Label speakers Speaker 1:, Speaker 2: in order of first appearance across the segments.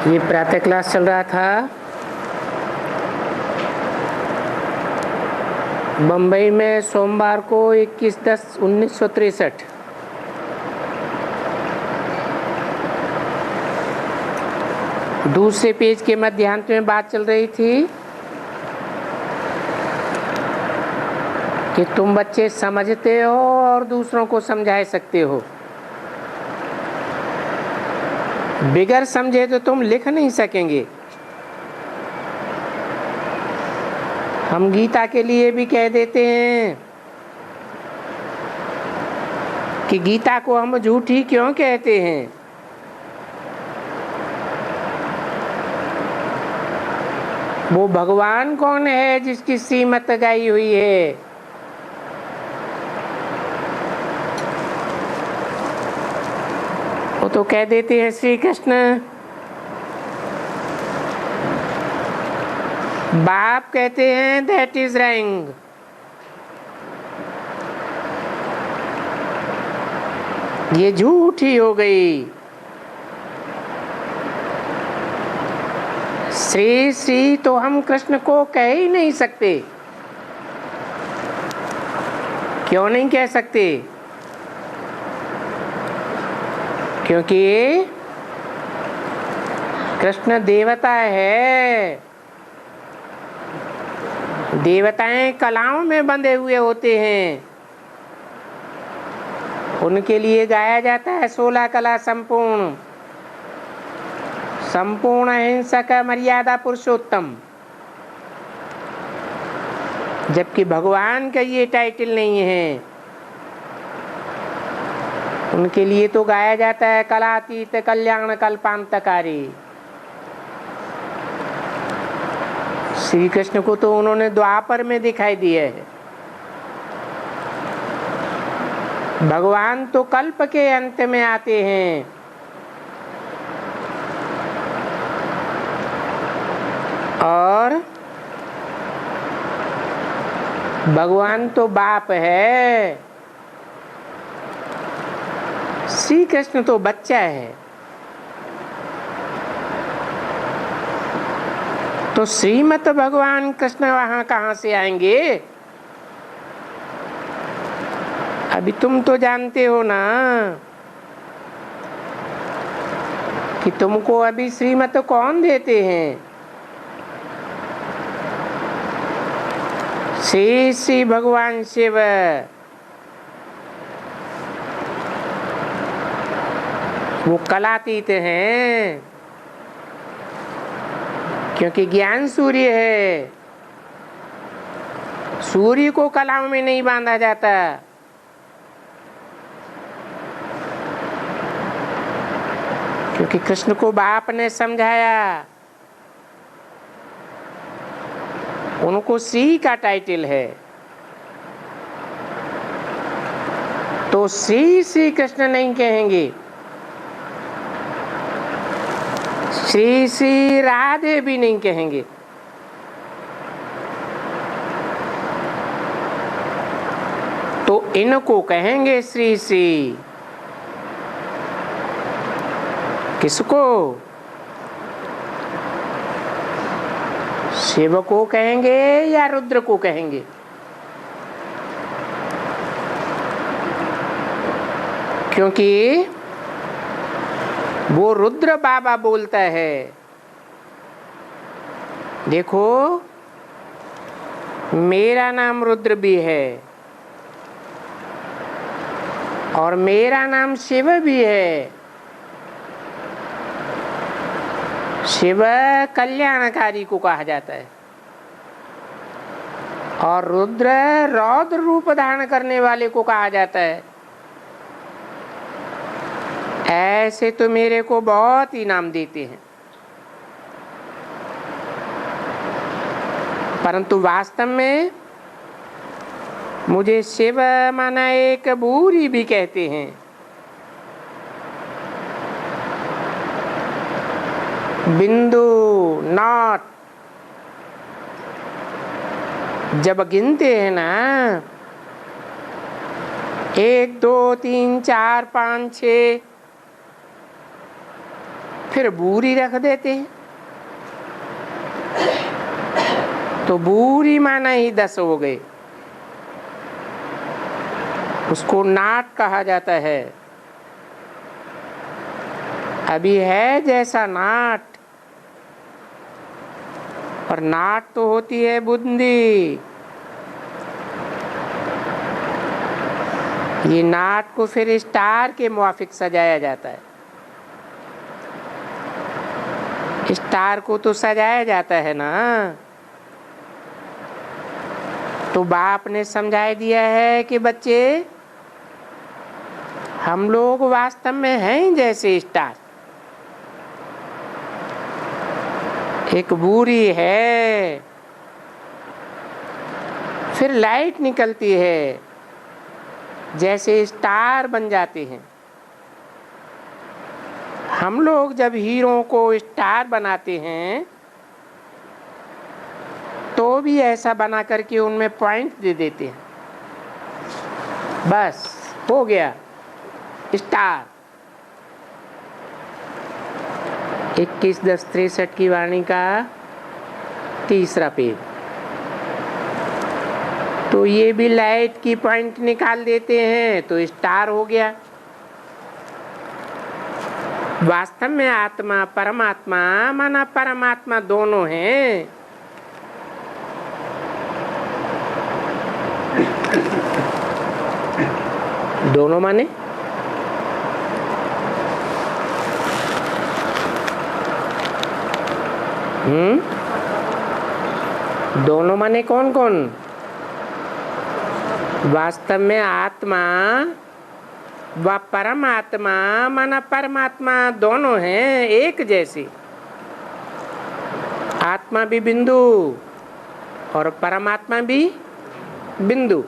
Speaker 1: ये प्रातः क्लास चल रहा था बम्बई में सोमवार को 21/10/1963। दूसरे पेज के मध्यांत में बात चल रही थी कि तुम बच्चे समझते हो और दूसरों को समझा सकते हो, बिगर समझे तो तुम लिख नहीं सकेंगे। हम गीता के लिए भी कह देते हैं कि गीता को हम झूठी क्यों कहते हैं। वो भगवान कौन है जिसकी श्रीमत गाई हुई है? वो तो कह देते हैं श्री कृष्ण। बाप कहते हैं दैट इज रैंग। ये झूठी हो गई। श्री श्री तो हम कृष्ण को कह ही नहीं सकते। क्यों नहीं कह सकते? क्योंकि कृष्ण देवता है। देवताएं कलाओं में बंधे हुए होते हैं, उनके लिए गाया जाता है 16 कला संपूर्ण, संपूर्ण अहिंसक मर्यादा पुरुषोत्तम। जबकि भगवान का ये टाइटल नहीं है, उनके लिए तो गाया जाता है कलातीत कल्याण कल्पांतकारी। श्री कृष्ण को तो उन्होंने द्वापर में दिखाई दिया है। भगवान तो कल्प के अंत में आते हैं। और भगवान तो बाप है, श्री कृष्ण तो बच्चा है। तो श्रीमत भगवान कृष्ण वहां कहां से आएंगे? अभी तुम तो जानते हो ना कि तुमको अभी श्रीमत कौन देते हैं? श्री श्री भगवान शिव। वो कलातीत हैं, क्योंकि ज्ञान सूर्य है। सूर्य को कलाओं में नहीं बांधा जाता। क्योंकि कृष्ण को बाप ने समझाया, उनको श्री का टाइटल है। तो श्री श्री कृष्ण नहीं कहेंगे, श्री श्री राधे भी नहीं कहेंगे। तो इनको कहेंगे श्री श्री। किसको? शिव को कहेंगे या रुद्र को कहेंगे? क्योंकि वो रुद्र बाबा बोलता है, देखो मेरा नाम रुद्र भी है और मेरा नाम शिव भी है। शिव कल्याणकारी को कहा जाता है और रुद्र रौद्र रूप धारण करने वाले को कहा जाता है। ऐसे तो मेरे को बहुत इनाम देते हैं, परंतु वास्तव में मुझे शिव माना एक बूरी भी कहते हैं। बिंदु नॉट जब गिनते हैं ना, 1 2 3 4 5 6 फिर बूरी रख देते हैं, तो बूरी माना ही 10 हो गए। उसको नाट कहा जाता है। अभी है जैसा नाट, और नाट तो होती है बूंदी। ये नाट को फिर स्टार के मुआफिक सजाया जाता है। स्टार को तो सजाया जाता है ना। तो बाप ने समझा दिया है कि बच्चे, हम लोग वास्तव में हैं जैसे स्टार। एक बूरी है, फिर लाइट निकलती है, जैसे स्टार बन जाते हैं। हम लोग जब हीरो को स्टार बनाते हैं तो भी ऐसा बना करके उनमें पॉइंट दे देते हैं, बस हो गया स्टार। 21-10-63 की वाणी का 3रा पेज। तो ये भी लाइट की पॉइंट निकाल देते हैं तो स्टार हो गया। वास्तव में आत्मा परमात्मा माना परमात्मा दोनों हैं। दोनों माने दोनों माने कौन कौन? वास्तव में आत्मा व परमात्मा माना परमात्मा दोनों हैं एक जैसे। आत्मा भी बिंदु और परमात्मा भी बिंदु।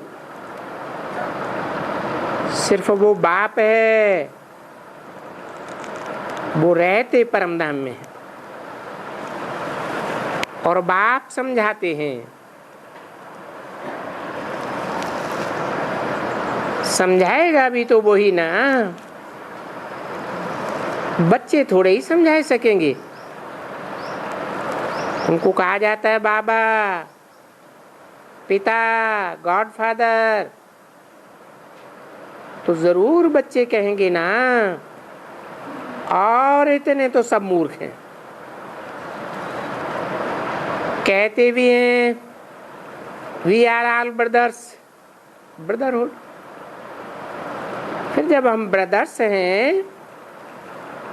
Speaker 1: सिर्फ वो बाप है, वो रहते परमधाम में है और बाप समझाते हैं। समझाएगा भी तो वही ना, बच्चे थोड़े ही समझा सकेंगे। उनको कहा जाता है बाबा, पिता, गॉडफादर, तो जरूर बच्चे कहेंगे ना। और इतने तो सब मूर्ख हैं, कहते भी हैं we are all brothers, brotherhood. फिर जब हम ब्रदर्स हैं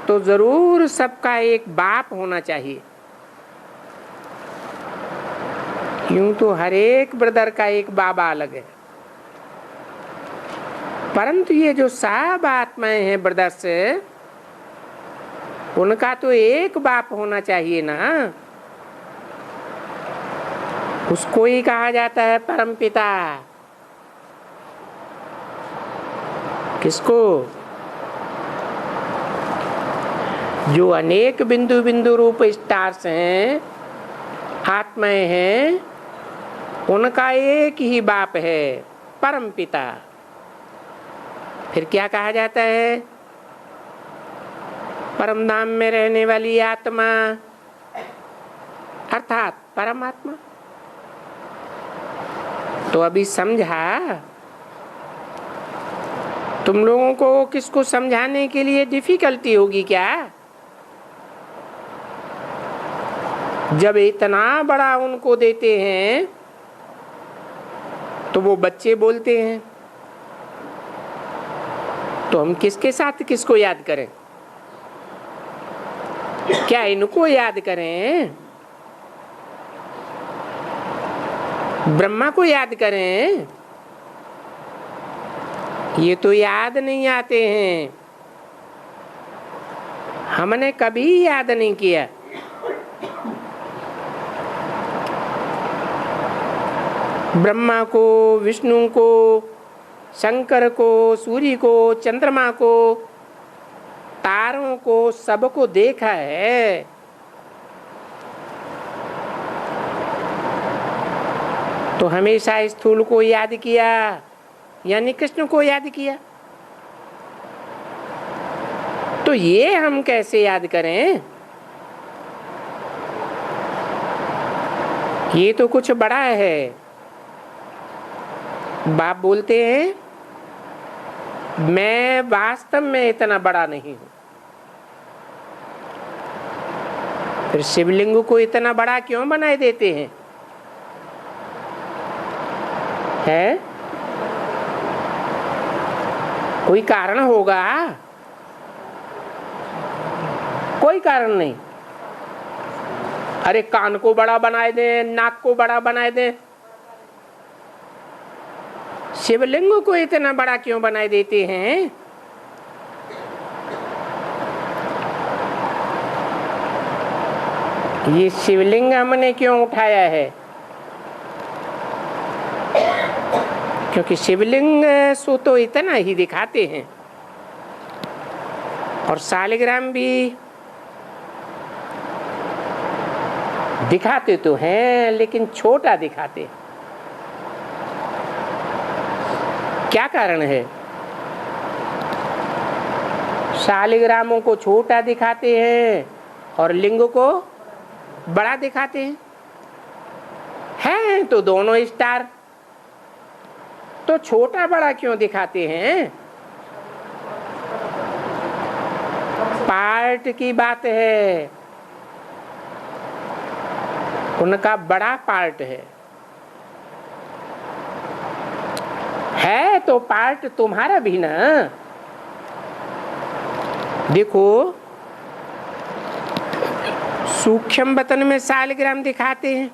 Speaker 1: तो जरूर सबका एक बाप होना चाहिए। यूं तो हर एक ब्रदर का एक बाबा अलग है, परंतु ये जो सब आत्माएं हैं ब्रदर्स, उनका तो एक बाप होना चाहिए ना। उसको ही कहा जाता है परम पिता। किसको? जो अनेक बिंदु बिंदु रूप स्टार्स हैं, आत्माएं हैं, उनका एक ही बाप है, परम पिता। फिर क्या कहा जाता है? परम धाम में रहने वाली आत्मा अर्थात परमात्मा। तो अभी समझा? तुम लोगों को किसको समझाने के लिए डिफिकल्टी होगी क्या? जब इतना बड़ा उनको देते हैं तो वो बच्चे बोलते हैं, तो हम किसके साथ किसको याद करें? क्या इनको याद करें? ब्रह्मा को याद करें? ये तो याद नहीं आते हैं, हमने कभी याद नहीं किया। ब्रह्मा को, विष्णु को, शंकर को, सूर्य को, चंद्रमा को, तारों को, सबको देखा है। तो हमेशा स्थूल को याद किया यानी कृष्ण को याद किया। तो ये हम कैसे याद करें? ये तो कुछ बड़ा है। बाप बोलते हैं मैं वास्तव में इतना बड़ा नहीं हूं। फिर शिवलिंग को इतना बड़ा क्यों बनाए देते हैं? है कोई कारण होगा? कोई कारण नहीं। अरे कान को बड़ा बनाए दें, नाक को बड़ा बनाए दें, शिवलिंग को इतना बड़ा क्यों बनाए देते हैं? ये शिवलिंग हमने क्यों उठाया है? क्योंकि शिवलिंग सो तो इतना ही दिखाते हैं, और शालिग्राम भी दिखाते तो हैं लेकिन छोटा दिखाते हैं। क्या कारण है? शालिग्रामों को छोटा दिखाते हैं और लिंग को बड़ा दिखाते हैं। हैं तो दोनों स्टार, तो छोटा बड़ा क्यों दिखाते हैं? पार्ट की बात है, उनका बड़ा पार्ट है तो पार्ट तुम्हारा भी ना। देखो सूक्ष्म वतन में शालिग्राम दिखाते हैं,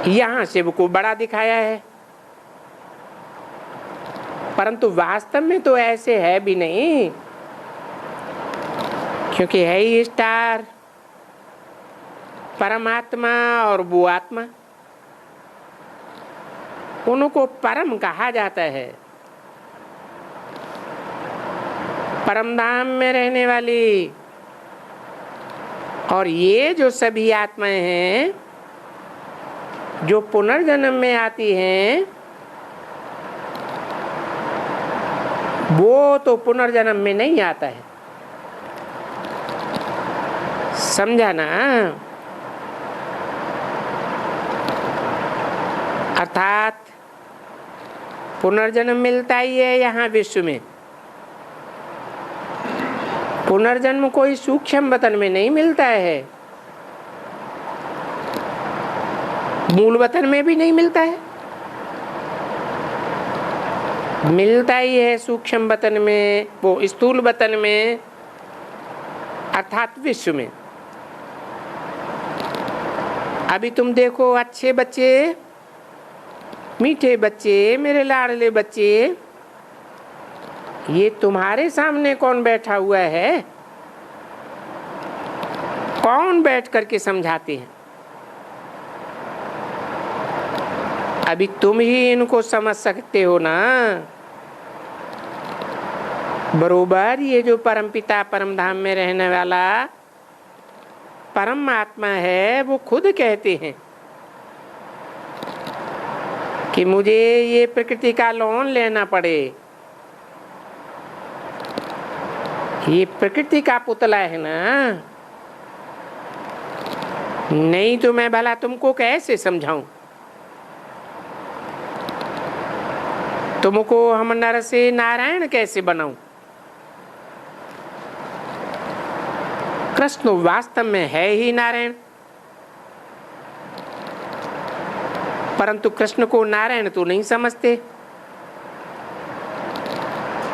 Speaker 1: यहां शिव को बड़ा दिखाया है, परंतु वास्तव में तो ऐसे है भी नहीं, क्योंकि है ही स्टार परमात्मा और वो आत्मा, उनको परम कहा जाता है। परम धाम में रहने वाली, और ये जो सभी आत्माएं हैं जो पुनर्जन्म में आती हैं, वो तो पुनर्जन्म में नहीं आता है। समझा ना? अर्थात पुनर्जन्म मिलता ही है यहाँ विश्व में। पुनर्जन्म कोई सूक्ष्म वतन में नहीं मिलता है, मूल वतन में भी नहीं मिलता है, मिलता ही है सूक्ष्म वतन में, वो स्थूल वतन में, अर्थात विश्व में। अभी तुम देखो अच्छे बच्चे, मीठे बच्चे, मेरे लाडले बच्चे, ये तुम्हारे सामने कौन बैठा हुआ है? कौन बैठ करके समझाते हैं? अभी तुम ही इनको समझ सकते हो ना। बरोबर ये जो परमपिता परम धाम में रहने वाला परम आत्मा है, वो खुद कहते हैं कि मुझे ये प्रकृति का लोन लेना पड़े, ये प्रकृति का पुतला है ना, नहीं तो मैं भला तुमको कैसे समझाऊं? तुमको हम नर से नारायण कैसे बनाऊं? कृष्ण वास्तव में है ही नारायण, परंतु कृष्ण को नारायण तो नहीं समझते,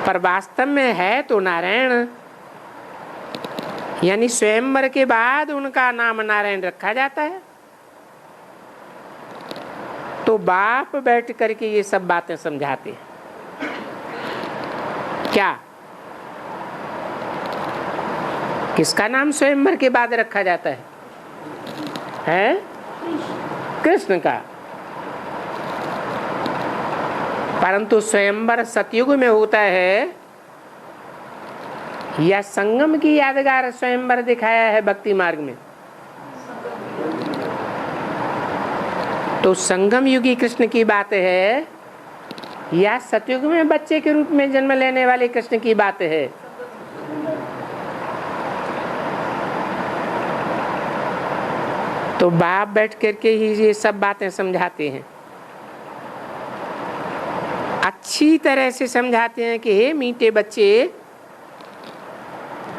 Speaker 1: पर वास्तव में है तो नारायण। यानी स्वयंवर के बाद उनका नाम नारायण रखा जाता है। तो बाप बैठ करके ये सब बातें समझाते हैं। क्या किसका नाम स्वयंवर के बाद रखा जाता है? हैं? कृष्ण का। परंतु स्वयंवर सतयुग में होता है या संगम की यादगार स्वयंवर दिखाया है भक्ति मार्ग में? तो संगम युगी कृष्ण की बात है या सतयुग में बच्चे के रूप में जन्म लेने वाले कृष्ण की बात है? तो बाप बैठ करके ही ये सब बातें समझाते हैं, अच्छी तरह से समझाते हैं कि हे मीठे बच्चे,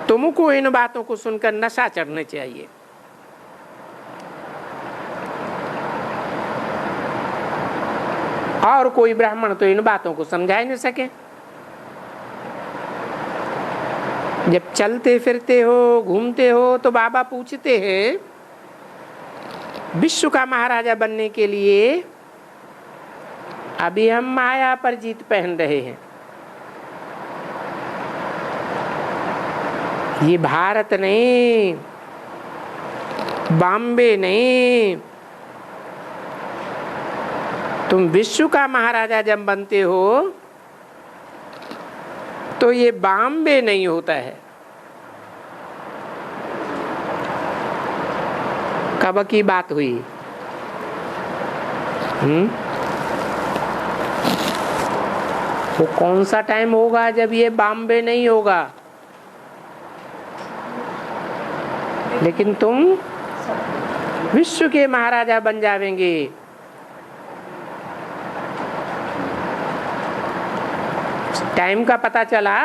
Speaker 1: तुमको इन बातों को सुनकर नशा चढ़ना चाहिए। और कोई ब्राह्मण तो इन बातों को समझा ही नहीं सके। जब चलते फिरते हो, घूमते हो, तो बाबा पूछते हैं विश्व का महाराजा बनने के लिए अभी हम माया पर जीत पहन रहे हैं। ये भारत नहीं, बॉम्बे नहीं, तुम विश्व का महाराजा जब बनते हो तो ये बॉम्बे नहीं होता है। कब की बात हुई? वो कौन सा टाइम होगा जब ये बॉम्बे नहीं होगा? लेकिन तुम विश्व के महाराजा बन जावेंगे। टाइम का पता चला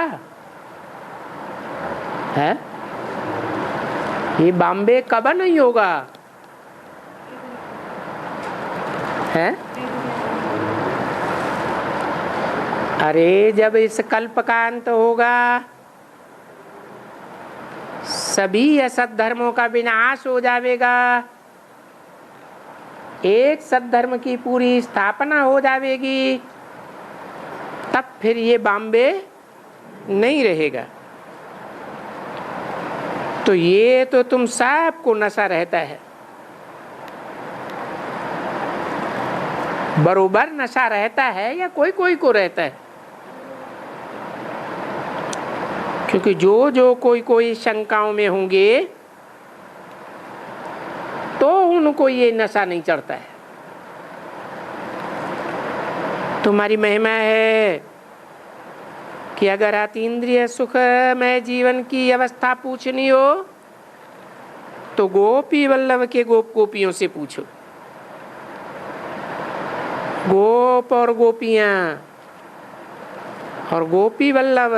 Speaker 1: है? ये बॉम्बे कब नहीं होगा है? अरे जब इस कल्प का अंत होगा, सभी असत धर्मों का विनाश हो जाएगा, एक सद्धर्म की पूरी स्थापना हो जाएगी, तब फिर ये बॉम्बे नहीं रहेगा। तो ये तो तुम सबको नशा रहता है, बरोबर नशा रहता है या कोई कोई को रहता है? क्योंकि जो जो कोई कोई शंकाओं में होंगे तो उनको ये नशा नहीं चढ़ता है। तुम्हारी महिमा है कि अगर अतीन्द्रिय सुखमय जीवन की अवस्था पूछनी हो तो गोपी वल्लभ के गोप गोपियों से पूछो। गोप और गोपियां और गोपी वल्लभ,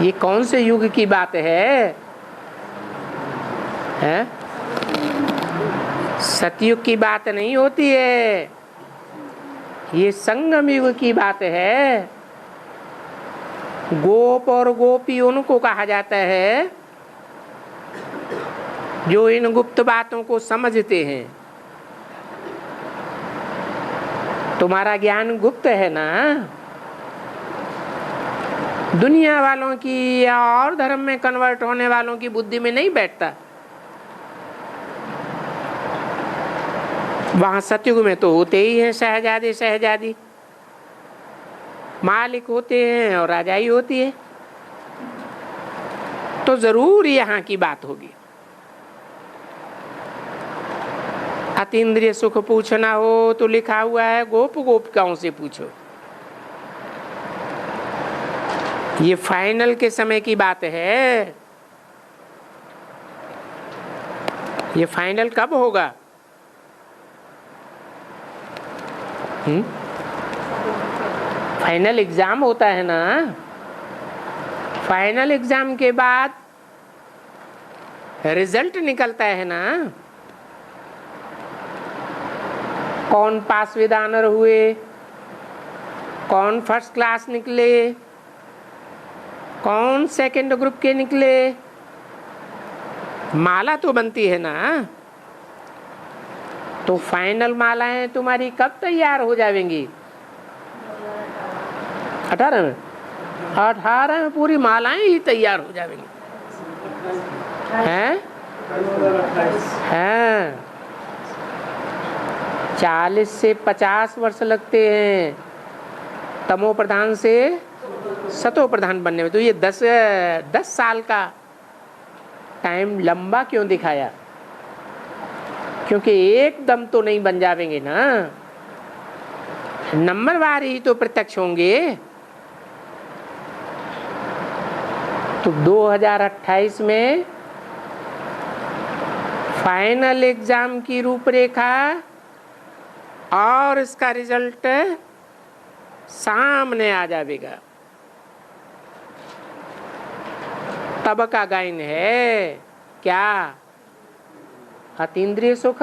Speaker 1: ये कौन से युग की बात है? सतयुग की बात नहीं होती है, ये संगम युग की बात है। गोप और गोपी उनको कहा जाता है जो इन गुप्त बातों को समझते हैं। तुम्हारा ज्ञान गुप्त है ना, दुनिया वालों की या और धर्म में कन्वर्ट होने वालों की बुद्धि में नहीं बैठता। वहां सतयुग में तो होते ही हैं शहजादे शहजादी, मालिक होते हैं और राजाई होती है, तो जरूर यहाँ की बात होगी। अतीन्द्रिय सुख पूछना हो तो लिखा हुआ है गोप गोपिकाओं से पूछो। ये फाइनल के समय की बात है। ये फाइनल कब होगा? फाइनल एग्जाम होता है ना, फाइनल एग्जाम के बाद रिजल्ट निकलता है ना, कौन पास विद ऑनर हुए, कौन फर्स्ट क्लास निकले, कौन सेकंड ग्रुप के निकले, माला तो बनती है ना। तो फाइनल मालाएं तुम्हारी कब तैयार हो जाएंगी? 18 में? 18 में पूरी मालाएं ही तैयार हो जाएंगी हैं? हैं 40 से 50 वर्ष लगते हैं तमो प्रधान से सतो प्रधान बनने में। तो ये 10 साल का टाइम लंबा क्यों दिखाया? क्योंकि एकदम तो नहीं बन जाएंगे ना, नंबरवार ही तो प्रत्यक्ष होंगे। तो 2028 में फाइनल एग्जाम की रूपरेखा और इसका रिजल्ट सामने आ जाएगा। तब का गायन है क्या? अतीन्द्रिय सुख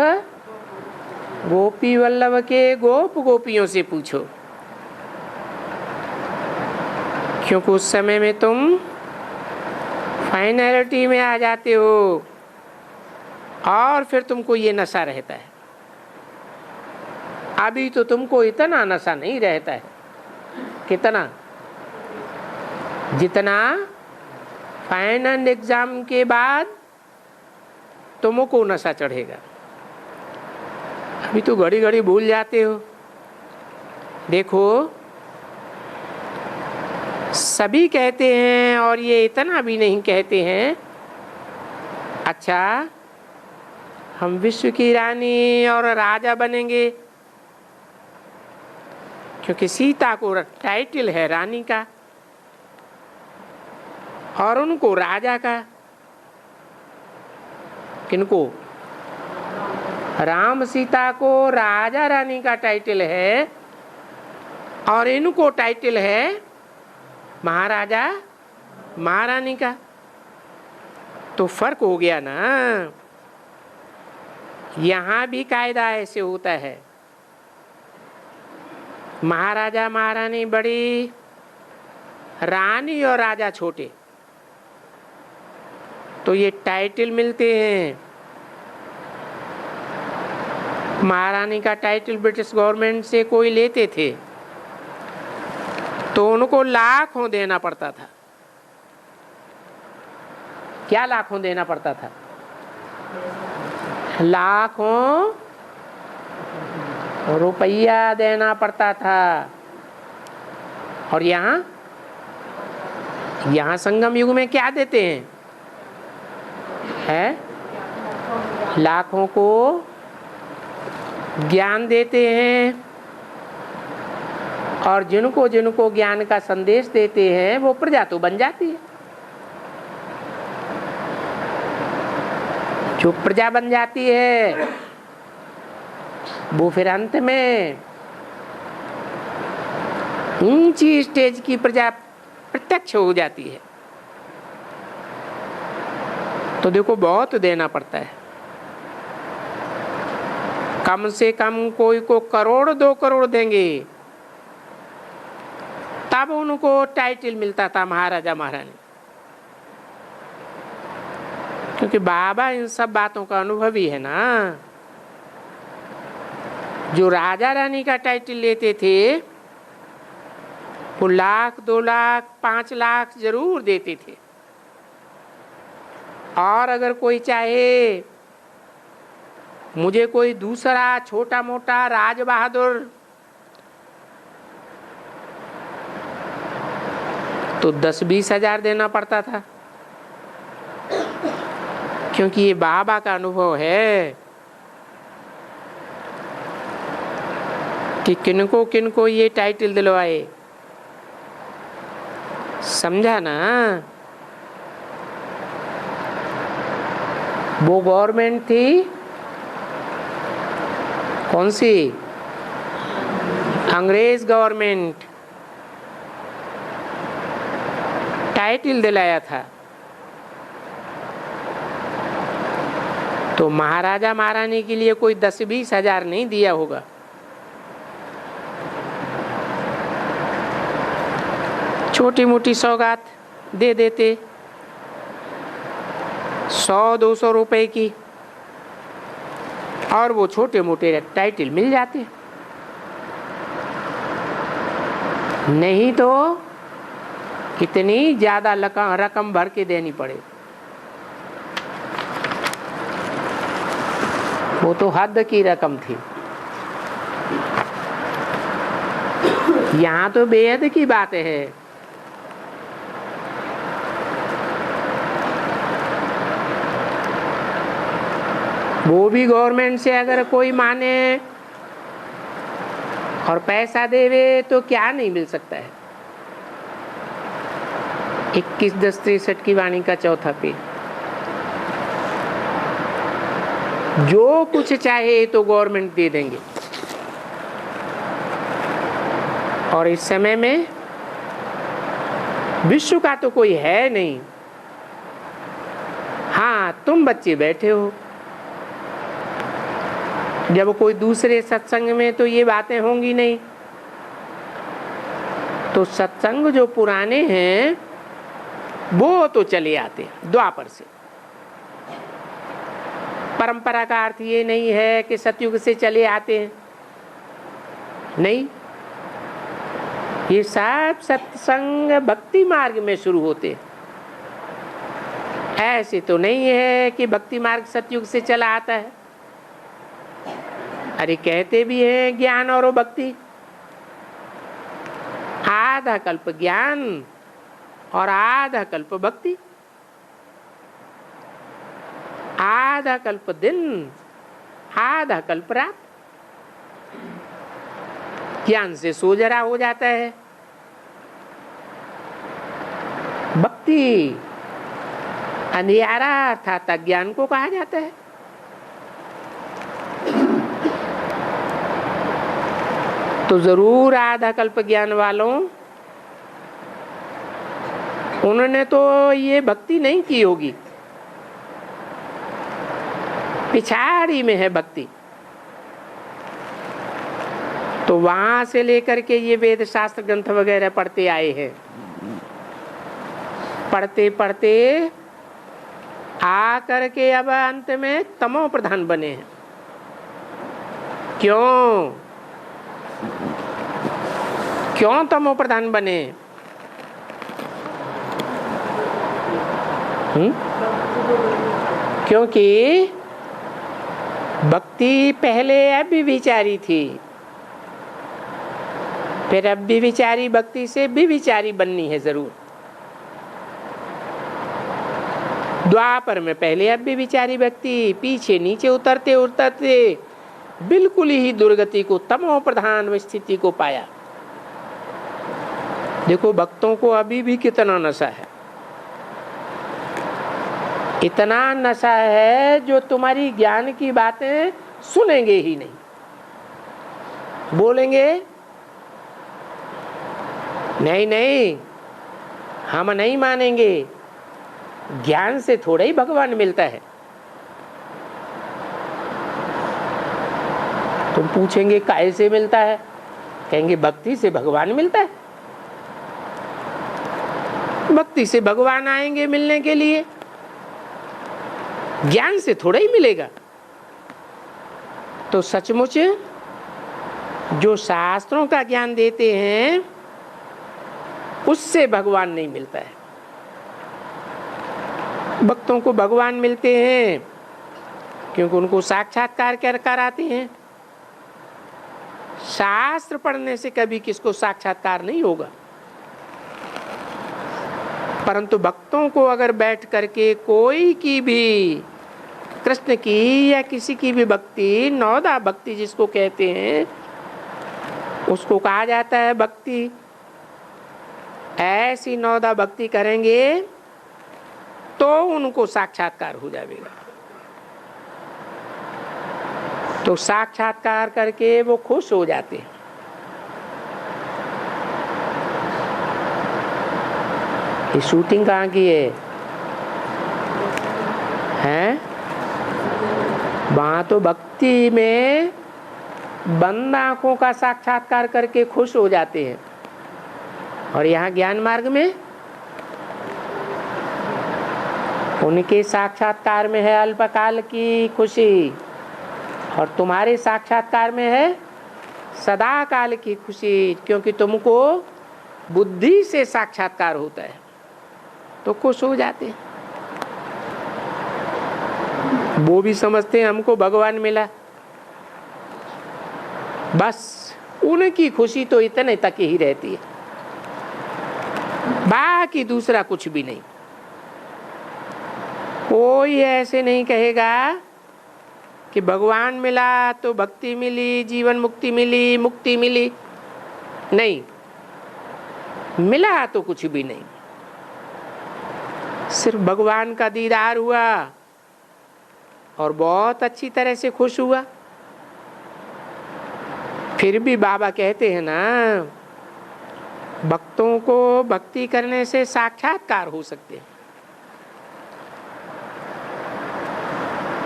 Speaker 1: गोपी वल्लभ के गोप गोपियों से पूछो, क्योंकि उस समय में तुम फाइनलिटी में आ जाते हो और फिर तुमको ये नशा रहता है। अभी तो तुमको इतना नशा नहीं रहता है। कितना? जितना फाइनल एग्जाम के बाद तुमको नशा चढ़ेगा। अभी तो घड़ी घड़ी भूल जाते हो। देखो, सभी कहते हैं और ये इतना भी नहीं कहते हैं, अच्छा हम विश्व की रानी और राजा बनेंगे, क्योंकि सीता को टाइटल है रानी का और उनको राजा का। किनको? राम सीता को राजा रानी का टाइटल है और इनको टाइटल है महाराजा महारानी का। तो फर्क हो गया ना। यहां भी कायदा ऐसे होता है, महाराजा महारानी बड़ी, रानी और राजा छोटे। तो ये टाइटल मिलते हैं। महारानी का टाइटल ब्रिटिश गवर्नमेंट से कोई लेते थे तो उनको लाखों देना पड़ता था। क्या लाखों देना पड़ता था? लाखों रुपया देना पड़ता था। और यहाँ संगम युग में क्या देते हैं? है लाखों को ज्ञान देते हैं और जिनको जिनको ज्ञान का संदेश देते हैं वो प्रजा तो बन जाती है। जो प्रजा बन जाती है वो फिर अंत में ऊंची स्टेज की प्रजा प्रत्यक्ष हो जाती है। तो देखो, बहुत देना पड़ता है। कम से कम कोई को करोड़ 2 करोड़ देंगे तब उनको टाइटल मिलता था महाराजा महारानी। क्योंकि बाबा इन सब बातों का अनुभवी है ना। जो राजा रानी का टाइटल लेते थे वो 1 लाख 2 लाख 5 लाख जरूर देते थे। और अगर कोई चाहे मुझे कोई दूसरा छोटा मोटा राज बहादुर, तो 10-20 हजार देना पड़ता था। क्योंकि ये बाबा का अनुभव है कि किनको किनको ये टाइटल दिलवाए। समझा ना? वो गवर्नमेंट थी कौन सी? अंग्रेज गवर्नमेंट टाइटल दिलाया था। तो महाराजा महारानी के लिए कोई 10-20 हजार नहीं दिया होगा। छोटी मोटी सौगात दे देते, 100-200 रुपए की, और वो छोटे मोटे टाइटल मिल जाते। नहीं तो कितनी ज्यादा रकम भर के देनी पड़े। वो तो हद की रकम थी। यहाँ तो बेहद की बात है। वो भी गवर्नमेंट से अगर कोई माने और पैसा देवे तो क्या नहीं मिल सकता है। 21-10-63 की वाणी का चौथा पेज। जो कुछ चाहे तो गवर्नमेंट दे देंगे। और इस समय में विश्व का तो कोई है नहीं। हाँ, तुम बच्चे बैठे हो, जब कोई दूसरे सत्संग में तो ये बातें होंगी नहीं। तो सत्संग जो पुराने हैं वो तो चले आते हैं द्वापर से। परंपरा का अर्थ ये नहीं है कि सतयुग से चले आते हैं, नहीं। ये सब सत्संग भक्ति मार्ग में शुरू होते हैं। ऐसे तो नहीं है कि भक्ति मार्ग सतयुग से चला आता है। अरे कहते भी हैं ज्ञान और भक्ति, आधा कल्प ज्ञान और आधा कल्प भक्ति, आधा कल्प दिन आधा कल्प रात। ज्ञान से सोजरा हो जाता है। भक्ति अंधियारा अर्थात अज्ञान को कहा जाता है। तो जरूर आधा कल्प ज्ञान वालों, उन्होंने तो ये भक्ति नहीं की होगी, पिछाड़ी में है भक्ति। तो वहां से लेकर के ये वेद शास्त्र ग्रंथ वगैरह पढ़ते आए हैं। पढ़ते पढ़ते आ करके अब अंत में तमो प्रधान बने हैं। क्यों क्यों तमो प्रधान बने? क्योंकि भक्ति पहले अव्यभिचारी थी, फिर अव्यभिचारी भक्ति से व्यभिचारी बननी है जरूर। द्वापर में पहले अव्यभिचारी भक्ति, पीछे नीचे उतरते उतरते बिल्कुल ही दुर्गति को, तमो प्रधान स्थिति को पाया। देखो भक्तों को अभी भी कितना नशा है, इतना नशा है जो तुम्हारी ज्ञान की बातें सुनेंगे ही नहीं। बोलेंगे नहीं नहीं हम नहीं मानेंगे, ज्ञान से थोड़ा ही भगवान मिलता है। तुम पूछेंगे काहे से मिलता है, कहेंगे भक्ति से भगवान मिलता है। भक्ति से भगवान आएंगे मिलने के लिए, ज्ञान से थोड़ा ही मिलेगा। तो सचमुच जो शास्त्रों का ज्ञान देते हैं उससे भगवान नहीं मिलता है। भक्तों को भगवान मिलते हैं क्योंकि उनको साक्षात्कार कराते हैं। शास्त्र पढ़ने से कभी किसको साक्षात्कार नहीं होगा, परंतु भक्तों को अगर बैठ करके कोई की भी, कृष्ण की या किसी की भी भक्ति, नौदा भक्ति जिसको कहते हैं, उसको कहा जाता है भक्ति। ऐसी नौदा भक्ति करेंगे तो उनको साक्षात्कार हो जाएगा। तो साक्षात्कार करके वो खुश हो जाते हैं। ये शूटिंग कहाँ की है? हैं? वहां तो भक्ति में बंद आंखों का साक्षात्कार करके खुश हो जाते हैं, और यहाँ ज्ञान मार्ग में उनके साक्षात्कार में है अल्पकाल की खुशी, और तुम्हारे साक्षात्कार में है सदा काल की खुशी। क्योंकि तुमको बुद्धि से साक्षात्कार होता है तो खुश हो जाते हैं। वो भी समझते हैं हमको भगवान मिला, बस उनकी खुशी तो इतने तक ही रहती है, बाकी दूसरा कुछ भी नहीं। कोई ऐसे नहीं कहेगा कि भगवान मिला तो भक्ति मिली, जीवन मुक्ति मिली, मुक्ति मिली। नहीं, मिला तो कुछ भी नहीं, सिर्फ भगवान का दीदार हुआ और बहुत अच्छी तरह से खुश हुआ। फिर भी बाबा कहते हैं ना, भक्तों को भक्ति करने से साक्षात्कार हो सकते हैं।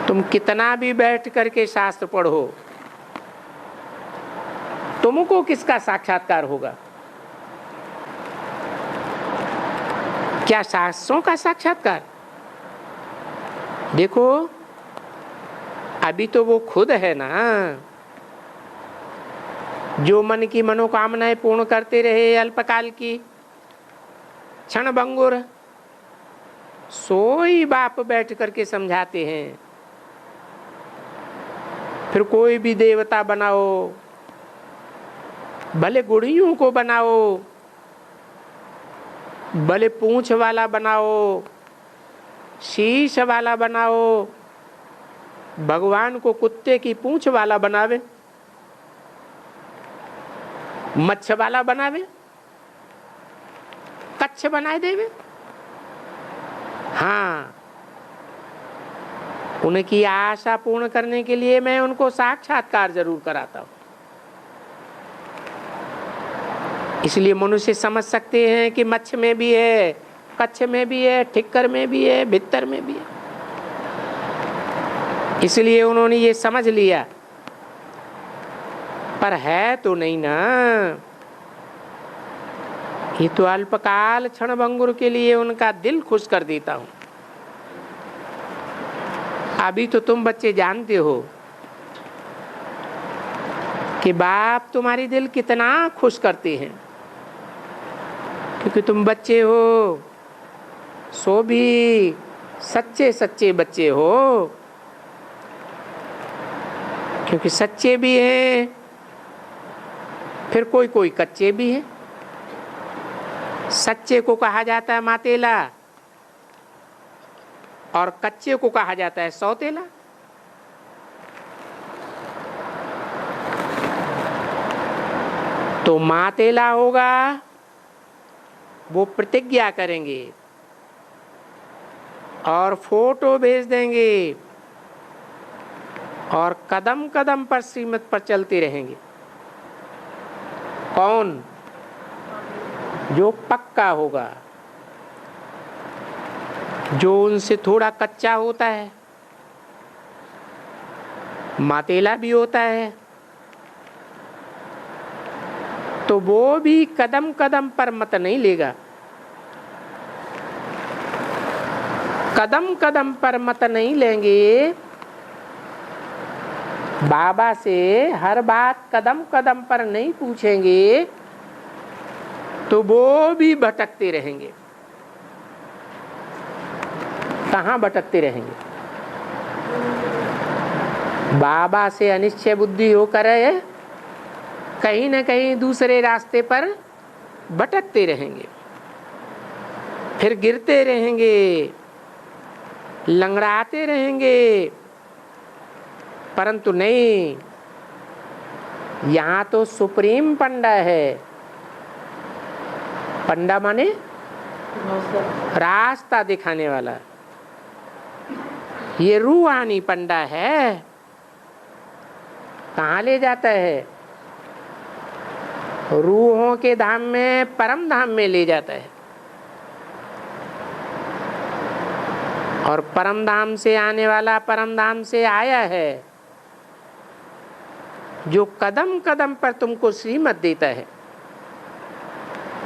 Speaker 1: तुम कितना भी बैठ करके शास्त्र पढ़ो, तुमको किसका साक्षात्कार होगा? क्या शास्त्रों का साक्षात्कार? देखो, अभी तो वो खुद है ना, जो मन की मनोकामनाएं पूर्ण करते रहे अल्पकाल की, क्षण भंगुर, सोई बाप बैठ करके समझाते हैं। फिर कोई भी देवता बनाओ, भले गुड़ियों को बनाओ, भले पूंछ वाला बनाओ, शीश वाला बनाओ, भगवान को कुत्ते की पूंछ वाला बनावे, मच्छ वाला बनावे, कच्छ बनाए देवे। हाँ, उनकी आशा पूर्ण करने के लिए मैं उनको साक्षात्कार जरूर कराता हूं। इसलिए मनुष्य समझ सकते हैं कि मच्छ में भी है, कच्छ में भी है, ठिक्कर में भी है, भित्तर में भी है। इसलिए उन्होंने ये समझ लिया, पर है तो नहीं ना, ये तो अल्पकाल क्षण भंगुर के लिए उनका दिल खुश कर देता हूं। अभी तो तुम बच्चे जानते हो कि बाप तुम्हारी दिल कितना खुश करते हैं, क्योंकि तुम बच्चे हो, सो भी सच्चे सच्चे बच्चे हो, क्योंकि सच्चे भी हैं, फिर कोई कोई कच्चे भी हैं। सच्चे को कहा जाता है मातेला और कच्चे को कहा जाता है सौतेला। तो मातेला होगा वो प्रतिज्ञा करेंगे और फोटो भेज देंगे और कदम कदम पर श्रीमत पर चलते रहेंगे। कौन? जो पक्का होगा, जो उनसे थोड़ा कच्चा होता है, मातेला भी होता है, तो वो भी कदम कदम पर मत नहीं लेगा। कदम कदम पर मत नहीं लेंगे। बाबा से हर बात कदम कदम पर नहीं पूछेंगे तो वो भी भटकते रहेंगे। कहाँ भटकते रहेंगे? बाबा से अनिश्चय बुद्धि होकर कहीं न कहीं दूसरे रास्ते पर भटकते रहेंगे, फिर गिरते रहेंगे, लंगड़ाते रहेंगे। परंतु नहीं, यहाँ तो सुप्रीम पंडा है। पंडा माने रास्ता दिखाने वाला। ये रूहानी पंडा है। कहाँ ले जाता है? रूहों के धाम में, परम धाम में ले जाता है। और परम धाम से आने वाला परम धाम से आया है, जो कदम कदम पर तुमको श्रीमत देता है।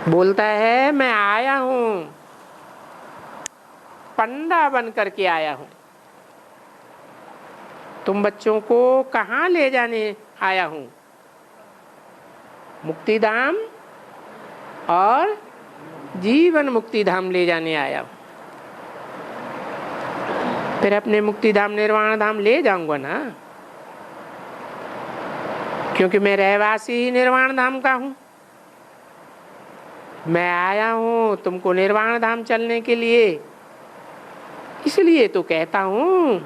Speaker 1: बोलता है मैं आया हूं, पंडा बन करके आया हूं। तुम बच्चों को कहाँ ले जाने आया हूं? मुक्ति धाम और जीवन मुक्ति धाम ले जाने आया हूं। फिर अपने मुक्ति धाम निर्वाण धाम ले जाऊंगा ना, क्योंकि मैं रहवासी ही निर्वाण धाम का हूं। मैं आया हूं तुमको निर्वाण धाम चलने के लिए। इसलिए तो कहता हूं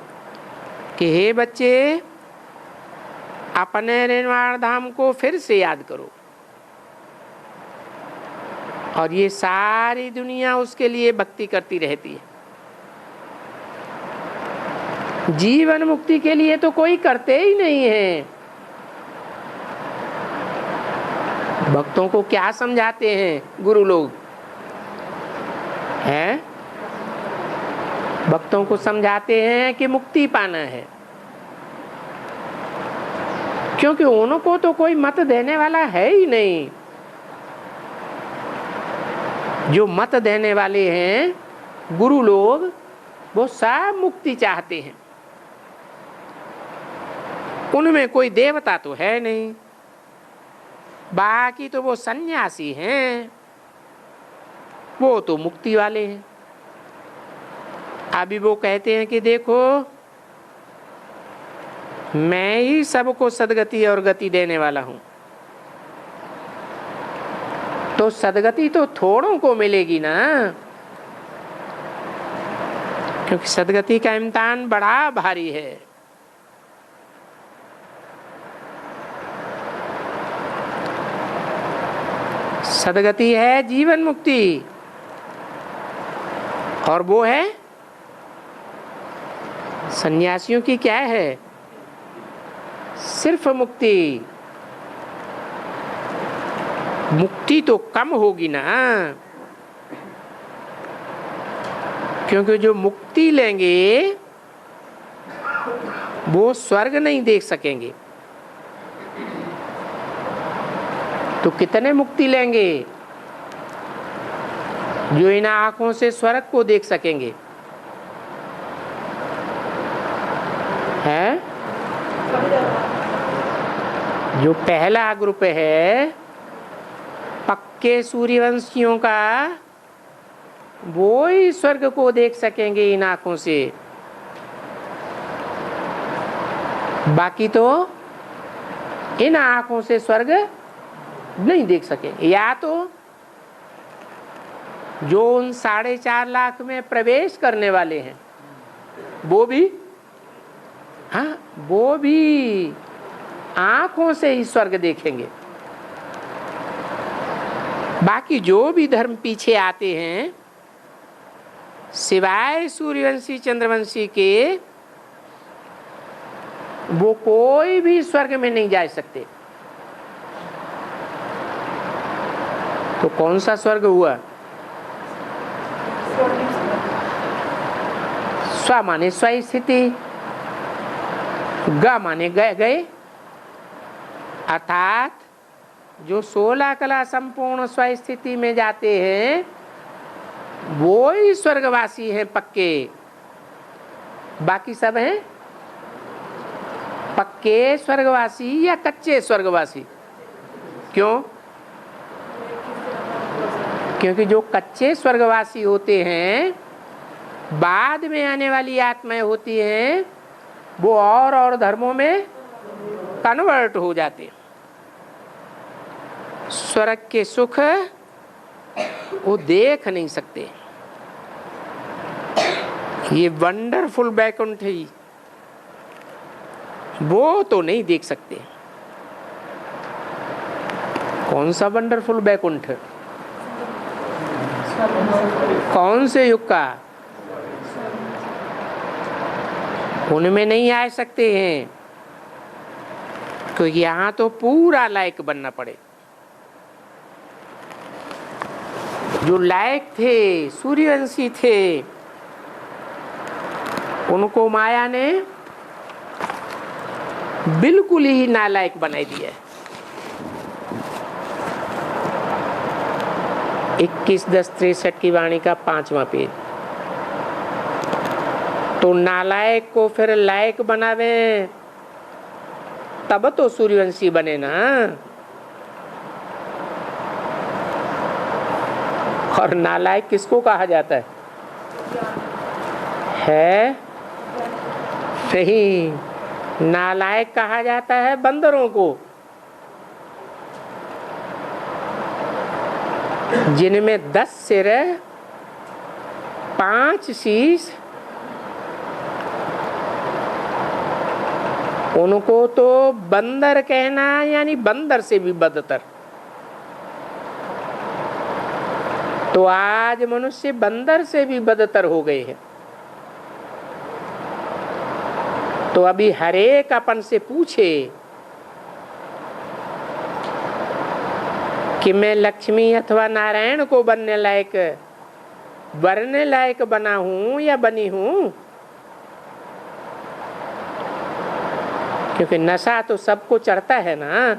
Speaker 1: कि हे बच्चे, अपने निर्वाण धाम को फिर से याद करो। और ये सारी दुनिया उसके लिए भक्ति करती रहती है। जीवन मुक्ति के लिए तो कोई करते ही नहीं है। भक्तों को क्या समझाते हैं गुरु लोग हैं? भक्तों को समझाते हैं कि मुक्ति पाना है, क्योंकि उनको तो कोई मत देने वाला है ही नहीं। जो मत देने वाले हैं गुरु लोग, वो सब मुक्ति चाहते हैं। उनमें कोई देवता तो है नहीं, बाकी तो वो सन्यासी हैं, वो तो मुक्ति वाले हैं। अभी वो कहते हैं कि देखो, मैं ही सबको सदगति और गति देने वाला हूं। तो सदगति तो थोड़ों को मिलेगी ना, क्योंकि सदगति का इम्तिहान बड़ा भारी है। सदगति है जीवन मुक्ति, और वो है सन्यासियों की क्या है? सिर्फ मुक्ति। मुक्ति तो कम होगी ना, क्योंकि जो मुक्ति लेंगे वो स्वर्ग नहीं देख सकेंगे। तो कितने मुक्ति लेंगे जो इन आंखों से स्वर्ग को देख सकेंगे? है जो पहला ग्रुप है पक्के सूर्यवंशियों का, वो ही स्वर्ग को देख सकेंगे इन आंखों से। बाकी तो इन आंखों से स्वर्ग नहीं देख सके। या तो जो उन 4.5 लाख में प्रवेश करने वाले हैं वो भी, हाँ, वो भी आंखों से ही स्वर्ग देखेंगे। बाकी जो भी धर्म पीछे आते हैं सिवाय सूर्यवंशी चंद्रवंशी के, वो कोई भी स्वर्ग में नहीं जा सकते। तो कौन सा स्वर्ग हुआ? स्व माने स्व स्थिति, ग माने गए, अर्थात जो 16 कला संपूर्ण स्व स्थिति में जाते हैं वो ही स्वर्गवासी हैं पक्के। बाकी सब हैं पक्के स्वर्गवासी या कच्चे स्वर्गवासी। क्यों? क्योंकि जो कच्चे स्वर्गवासी होते हैं, बाद में आने वाली आत्माएं होती हैं, वो और धर्मों में कन्वर्ट हो जाते हैं। स्वर्ग के सुख वो देख नहीं सकते। ये वंडरफुल बैकुंठ है, वो तो नहीं देख सकते। कौन सा वंडरफुल बैकुंठ? कौन से युग का? उनमें नहीं आ सकते हैं, क्योंकि यहाँ तो पूरा लायक बनना पड़े। जो लायक थे, सूर्यवंशी थे, उनको माया ने बिल्कुल ही नालायक बनाई दिया। 21-10-63 की वाणी का 5वां पेज। तो नालायक को फिर लायक बनावे, तब तो सूर्यवंशी बने ना। और नालायक किसको कहा जाता है? सही, नालायक कहा जाता है बंदरों को, जिनमें 10 सिर, 5 शीश उनको तो बंदर कहना यानी बंदर से भी बदतर। तो आज मनुष्य बंदर से भी बदतर हो गए हैं। तो अभी हरेक अपन से पूछे कि मैं लक्ष्मी अथवा नारायण को बनने लायक बना हूं या बनी हूं? क्योंकि नशा तो सबको चढ़ता है ना।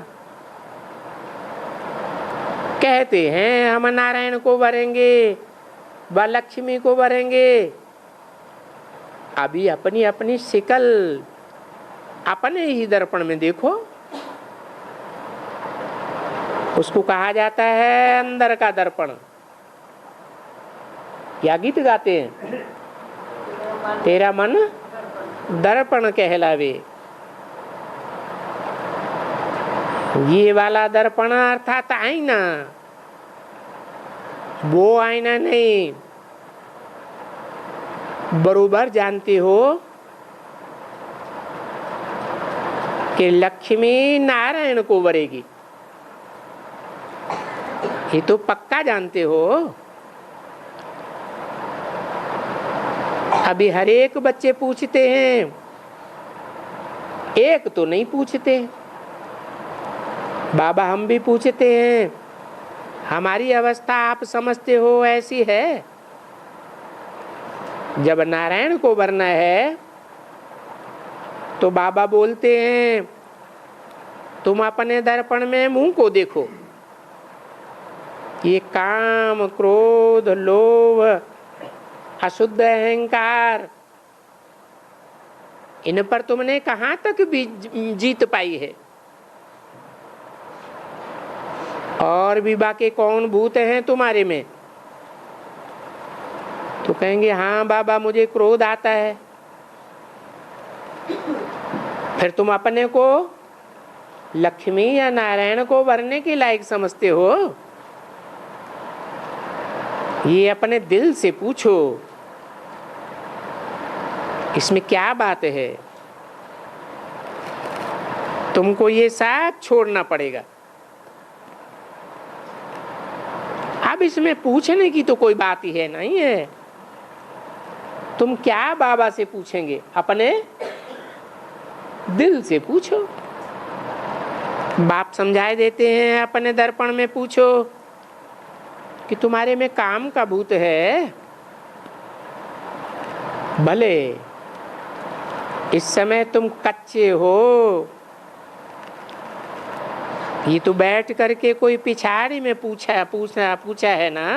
Speaker 1: कहते हैं हम नारायण को वरेंगे व लक्ष्मी को वरेंगे। अभी अपनी अपनी शिकल अपने ही दर्पण में देखो। उसको कहा जाता है अंदर का दर्पण। क्या गीत गाते हैं? तेरा मन दर्पण कहलावे। ये वाला दर्पण अर्थात आईना, वो आईना नहीं। बरोबर जानते हो कि लक्ष्मी नारायण को वरेगी, ये तो पक्का जानते हो। अभी हर एक बच्चे पूछते हैं, एक तो नहीं पूछते। बाबा हम भी पूछते हैं, हमारी अवस्था आप समझते हो ऐसी है। जब नारायण को वरना है तो बाबा बोलते हैं तुम अपने दर्पण में मुंह को देखो। ये काम, क्रोध, लोभ, अशुद्ध अहंकार, इन पर तुमने कहां तक भी जीत पाई है? और भी बाकी कौन भूत हैं तुम्हारे में? तो कहेंगे हाँ बाबा मुझे क्रोध आता है। फिर तुम अपने को लक्ष्मी या नारायण को वरने के लायक समझते हो? ये अपने दिल से पूछो, इसमें क्या बात है? तुमको ये सब छोड़ना पड़ेगा। अब इसमें पूछने की तो कोई बात ही है नहीं है। तुम क्या बाबा से पूछेंगे? अपने दिल से पूछो। बाप समझाए देते हैं अपने दर्पण में पूछो कि तुम्हारे में काम का भूत है। भले इस समय तुम कच्चे हो, ये तो बैठ करके कोई पिछाड़ी में पूछा है ना,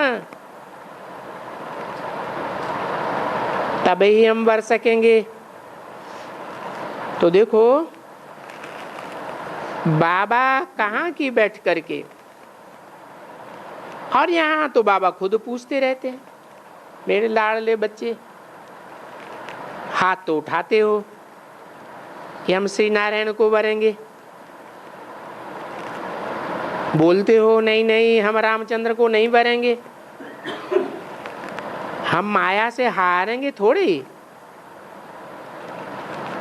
Speaker 1: तब ही हम वर सकेंगे। तो देखो बाबा कहाँ की बैठ करके, और यहाँ तो बाबा खुद पूछते रहते हैं। मेरे लाडले बच्चे, हाथ तो उठाते हो कि हम श्री नारायण को वरेंगे, बोलते हो नहीं नहीं हम रामचंद्र को नहीं वरेंगे। हम माया से हारेंगे थोड़ी,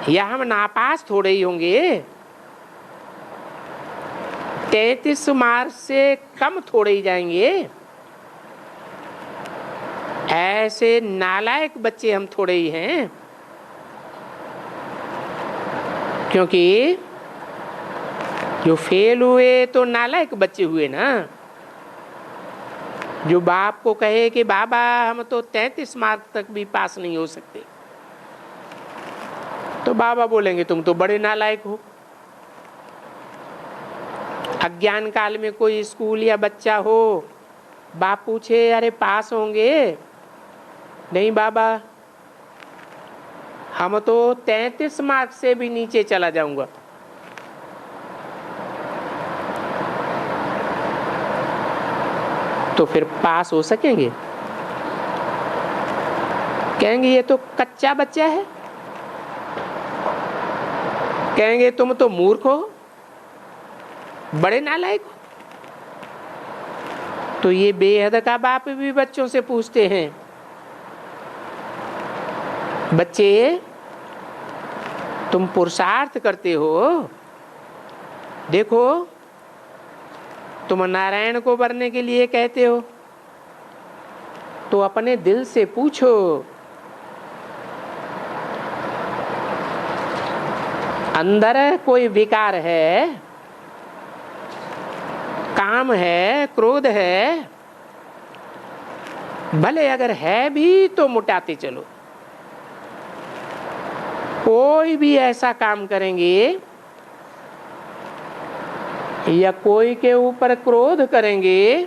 Speaker 1: या हम नापास थोड़े ही होंगे। 33 मार्क्स से कम थोड़े ही जाएंगे। ऐसे नालायक बच्चे हम थोड़े ही हैं। क्योंकि जो फेल हुए तो नालायक बच्चे हुए ना। जो बाप को कहे कि बाबा हम तो 33 मार्क तक भी पास नहीं हो सकते, तो बाबा बोलेंगे तुम तो बड़े नालायक हो। अज्ञान काल में कोई स्कूल या बच्चा हो, बाप पूछे अरे पास होंगे? नहीं बाबा हम तो 33 मार्क से भी नीचे चला जाऊंगा। तो फिर पास हो सकेंगे? कहेंगे ये तो कच्चा बच्चा है। कहेंगे तुम तो मूर्ख हो, बड़े नालायक हो। तो ये बेहद का बाप भी बच्चों से पूछते हैं, तुम पुरुषार्थ करते हो। देखो, तुम नारायण को वरने के लिए कहते हो, तो अपने दिल से पूछो, अंदर कोई विकार है, काम है, क्रोध है, भले अगर है भी तो मुटाते चलो। कोई भी ऐसा काम करेंगे या कोई के ऊपर क्रोध करेंगे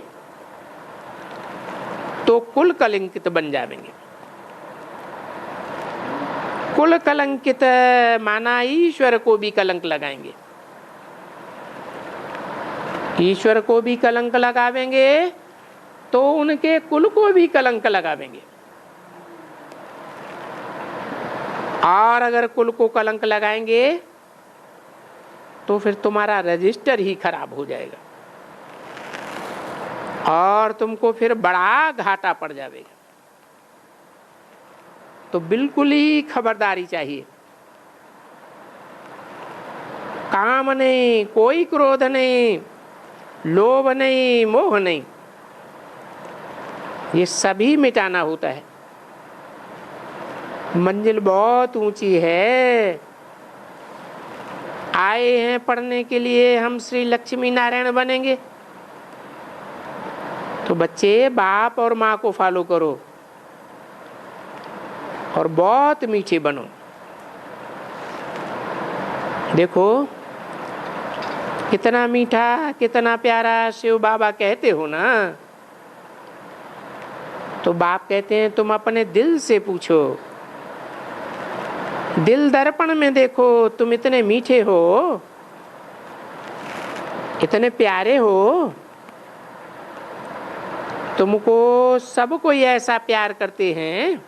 Speaker 1: तो कुल कलंकित बन जाएंगे। कुल कलंकित माना ईश्वर को भी कलंक लगाएंगे, ईश्वर को भी कलंक लगावेंगे तो उनके कुल को भी कलंक लगावेंगे। और अगर कुल को कलंक लगाएंगे तो फिर तुम्हारा रजिस्टर ही खराब हो जाएगा और तुमको फिर बड़ा घाटा पड़ जाएगा। तो बिल्कुल ही खबरदारी चाहिए। काम नहीं, कोई क्रोध नहीं, लोभ नहीं, मोह नहीं, ये सभी मिटाना होता है। मंजिल बहुत ऊंची है। आए हैं पढ़ने के लिए हम श्री लक्ष्मी नारायण बनेंगे, तो बच्चे बाप और माँ को फॉलो करो और बहुत मीठे बनो। देखो कितना मीठा, कितना प्यारा शिव बाबा कहते हो ना। तो बाप कहते हैं तुम अपने दिल से पूछो, दिल दर्पण में देखो, तुम इतने मीठे हो, इतने प्यारे हो, तुमको सब कोई ऐसा प्यार करते हैं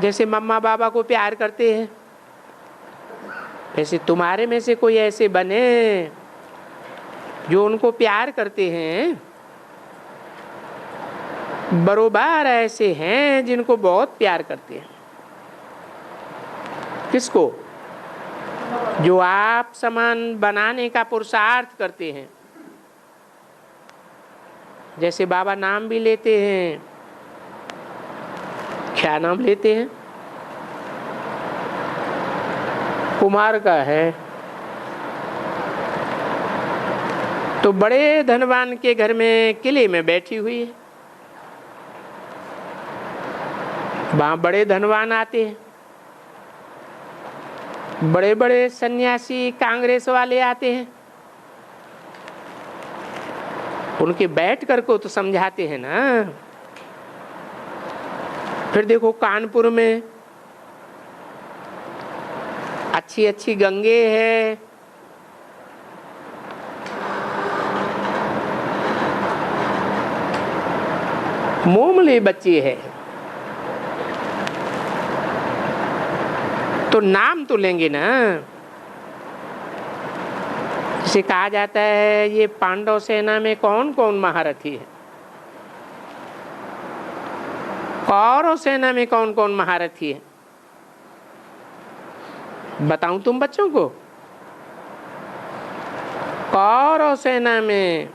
Speaker 1: जैसे मम्मा बाबा को प्यार करते हैं। वैसे तुम्हारे में से कोई ऐसे बने जो उनको प्यार करते हैं। बरोबर ऐसे हैं जिनको बहुत प्यार करते हैं। किसको? जो आप समान बनाने का पुरुषार्थ करते हैं। जैसे बाबा नाम भी लेते हैं, क्या नाम लेते हैं? कुमार का है। तो बड़े धनवान के घर में किले में बैठी हुई है, वहां बड़े धनवान आते हैं, बड़े बड़े सन्यासी कांग्रेस वाले आते हैं, उनके बैठ कर को तो समझाते हैं ना। फिर देखो कानपुर में अच्छी अच्छी गंगे है, मोमले बच्चे है, तो नाम तो लेंगे ना। जिसे कहा जाता है ये पांडव सेना में कौन कौन महारथी है, कौरव सेना में कौन कौन महारथी है, बताऊं तुम बच्चों को? कौरव सेना में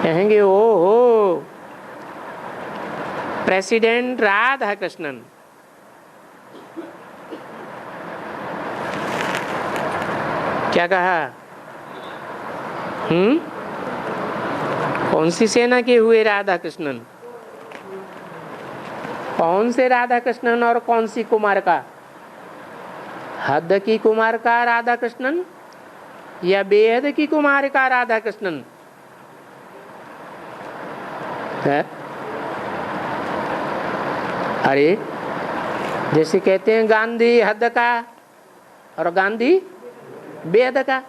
Speaker 1: कहेंगे ओ हो प्रेसिडेंट राधा कृष्णन। क्या कहा? कौन सी सेना के हुए राधा कृष्णन? कौन से राधा कृष्णन और कौन सी कुमार का? हद की कुमार का राधा कृष्णन या बेहद की कुमार का राधा कृष्णन है? अरे जैसे कहते हैं गांधी हद का और गांधी बेहद का,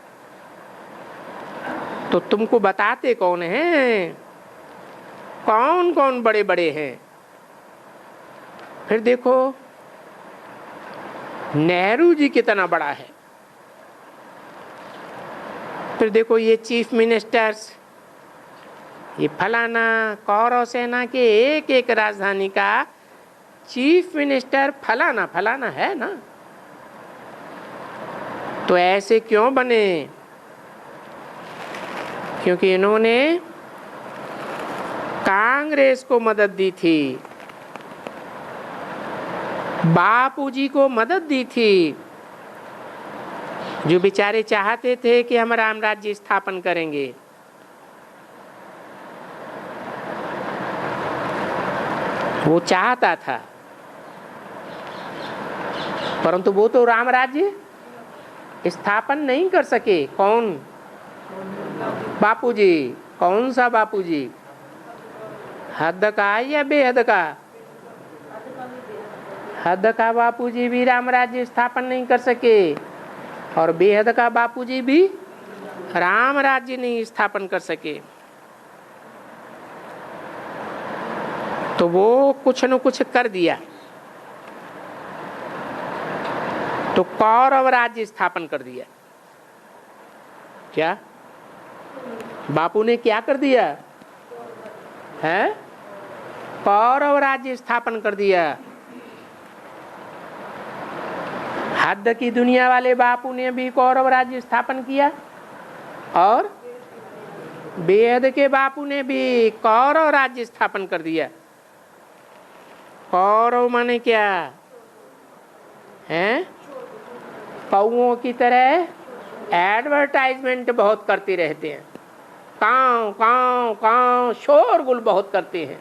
Speaker 1: तो तुमको बताते कौन हैं, कौन कौन बड़े बड़े हैं। फिर देखो नेहरू जी कितना बड़ा है। फिर देखो ये चीफ मिनिस्टर्स, ये फलाना कौरव सेना के एक एक राजधानी का चीफ मिनिस्टर फलाना फलाना है ना। तो ऐसे क्यों बने? क्योंकि इन्होंने कांग्रेस को मदद दी थी, बापूजी को मदद दी थी, जो बेचारे चाहते थे कि हम राम राज्य स्थापन करेंगे। वो चाहता था, परंतु वो तो राम राज्य स्थापन नहीं कर सके। कौन? बापूजी। कौन सा बापूजी? हद का या बेहद का? हद का बापूजी भी राम राज्य स्थापन नहीं कर सके, और बेहद का बापूजी भी राम राज्य नहीं स्थापन कर सके। तो वो कुछ न कुछ कर दिया, तो कौरव राज्य स्थापन कर दिया। क्या बापू ने क्या कर दिया है? कौरव राज्य स्थापन कर दिया। हद की दुनिया वाले बापू ने भी कौरव राज्य स्थापन किया, और बेहद के बापू ने भी कौरव राज्य स्थापन कर दिया। कौरव माने क्या है? कौओं की तरह एडवर्टाइजमेंट बहुत करते रहते हैं, कांव कांव कांव शोरगुल बहुत करते हैं,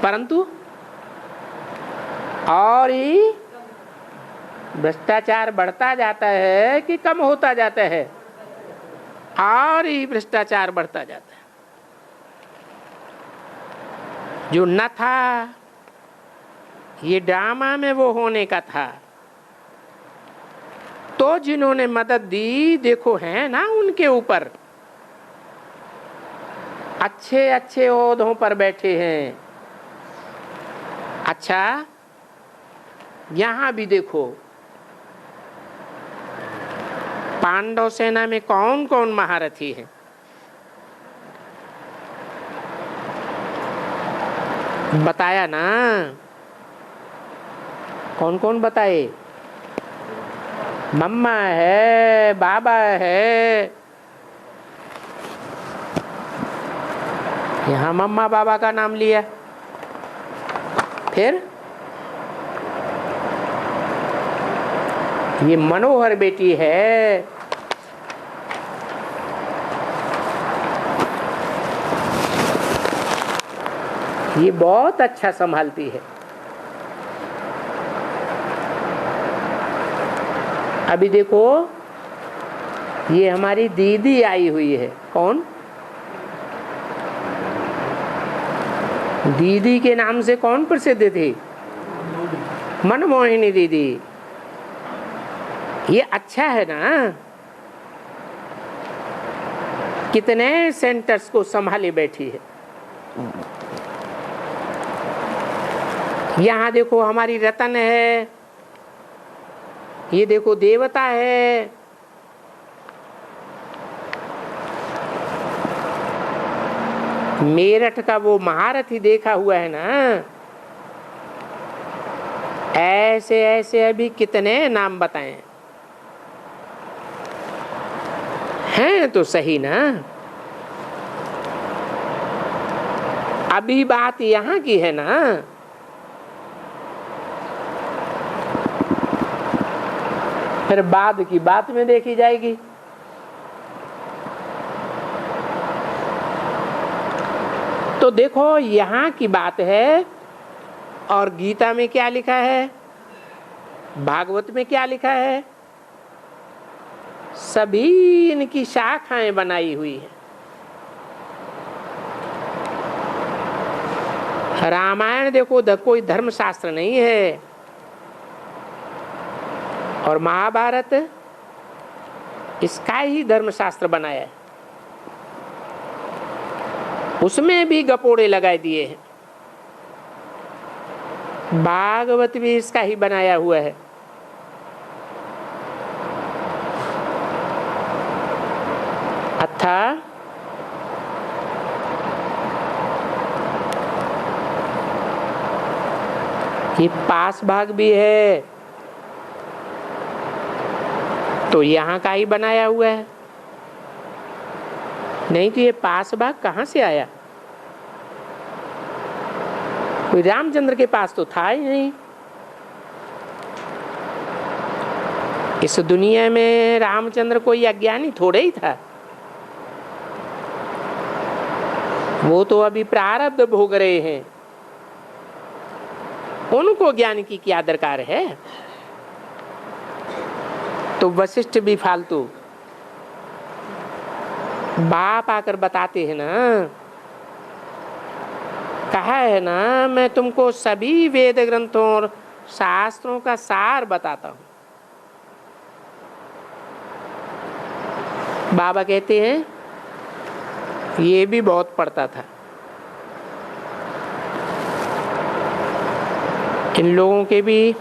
Speaker 1: परंतु और ही भ्रष्टाचार बढ़ता जाता है कि कम होता जाता है? और ही भ्रष्टाचार बढ़ता जाता है। जो न था, ये ड्रामा में वो होने का था। तो जिन्होंने मदद दी, देखो है ना उनके ऊपर अच्छे अच्छे ओहदों पर बैठे हैं। अच्छा, यहां भी देखो पांडव सेना में कौन कौन महारथी है? बताया ना, कौन कौन बताए? मम्मा है, बाबा है। यहाँ मम्मा बाबा का नाम लिया, फिर ये मनोहर बेटी है, ये बहुत अच्छा संभालती है। अभी देखो ये हमारी दीदी आई हुई है। कौन? दीदी के नाम से कौन प्रसिद्ध थी? मनमोहिनी दीदी। ये अच्छा है ना, कितने सेंटर्स को संभाले बैठी है। यहाँ देखो हमारी रतन है, ये देखो देवता है, मेरठ का वो महारथी देखा हुआ है ना। ऐसे ऐसे अभी कितने नाम बताएं, हैं तो सही ना। अभी बात यहाँ की है ना, फिर बाद की बात में देखी जाएगी। तो देखो यहाँ की बात है, और गीता में क्या लिखा है, भागवत में क्या लिखा है, सभी इनकी शाखाएं बनाई हुई है। रामायण देखो कोई धर्मशास्त्र नहीं है, और महाभारत इसका ही धर्मशास्त्र बनाया है। उसमें भी गपोड़े लगाए दिए हैं। भागवत भी इसका ही बनाया हुआ है। अथा ये पास भाग भी है तो यहाँ का ही बनाया हुआ है, नहीं तो ये पास भाग कहाँ से आया? कोई रामचंद्र के पास तो था ही नहीं। इस दुनिया में रामचंद्र कोई अज्ञानी थोड़े ही था, वो तो अभी प्रारब्ध भोग रहे हैं, उनको ज्ञान की क्या दरकार है? तो वशिष्ठ भी फालतू, बाप आकर बताते हैं ना, कहा है ना मैं तुमको सभी वेद ग्रंथों और शास्त्रों का सार बताता हूं। बाबा कहते हैं ये भी बहुत पढ़ता था। इन लोगों के भी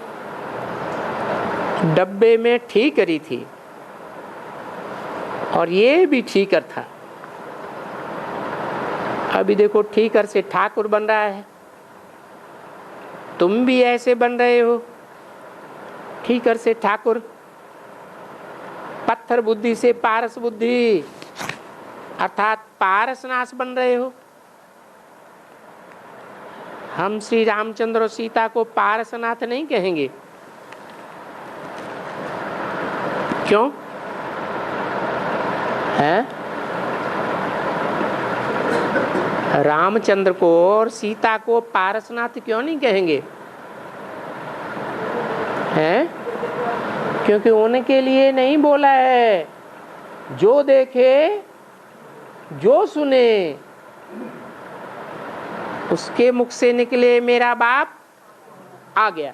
Speaker 1: डब्बे में ठीकरी थी और ये भी ठीकर था। अभी देखो ठीकर से ठाकुर बन रहा है, तुम भी ऐसे बन रहे हो, ठीकर से ठाकुर, पत्थर बुद्धि से पारस बुद्धि अर्थात पारसनाश बन रहे हो। हम श्री रामचंद्र और सीता को पारसनाथ नहीं कहेंगे। क्यों है? रामचंद्र को और सीता को पारसनाथ क्यों नहीं कहेंगे? हैं? क्योंकि उनके लिए नहीं बोला है, जो देखे जो सुने उसके मुख से निकले मेरा बाप आ गया।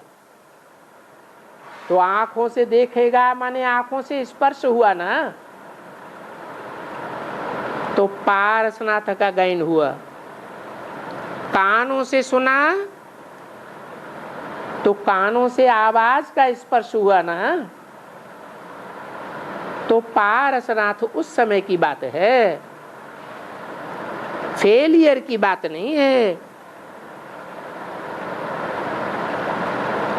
Speaker 1: तो आंखों से देखेगा माने आंखों से स्पर्श हुआ ना, तो पारसनाथ का गायन हुआ। कानों से सुना तो कानों से आवाज का स्पर्श हुआ ना, तो पारसनाथ उस समय की बात है, फेलियर की बात नहीं है।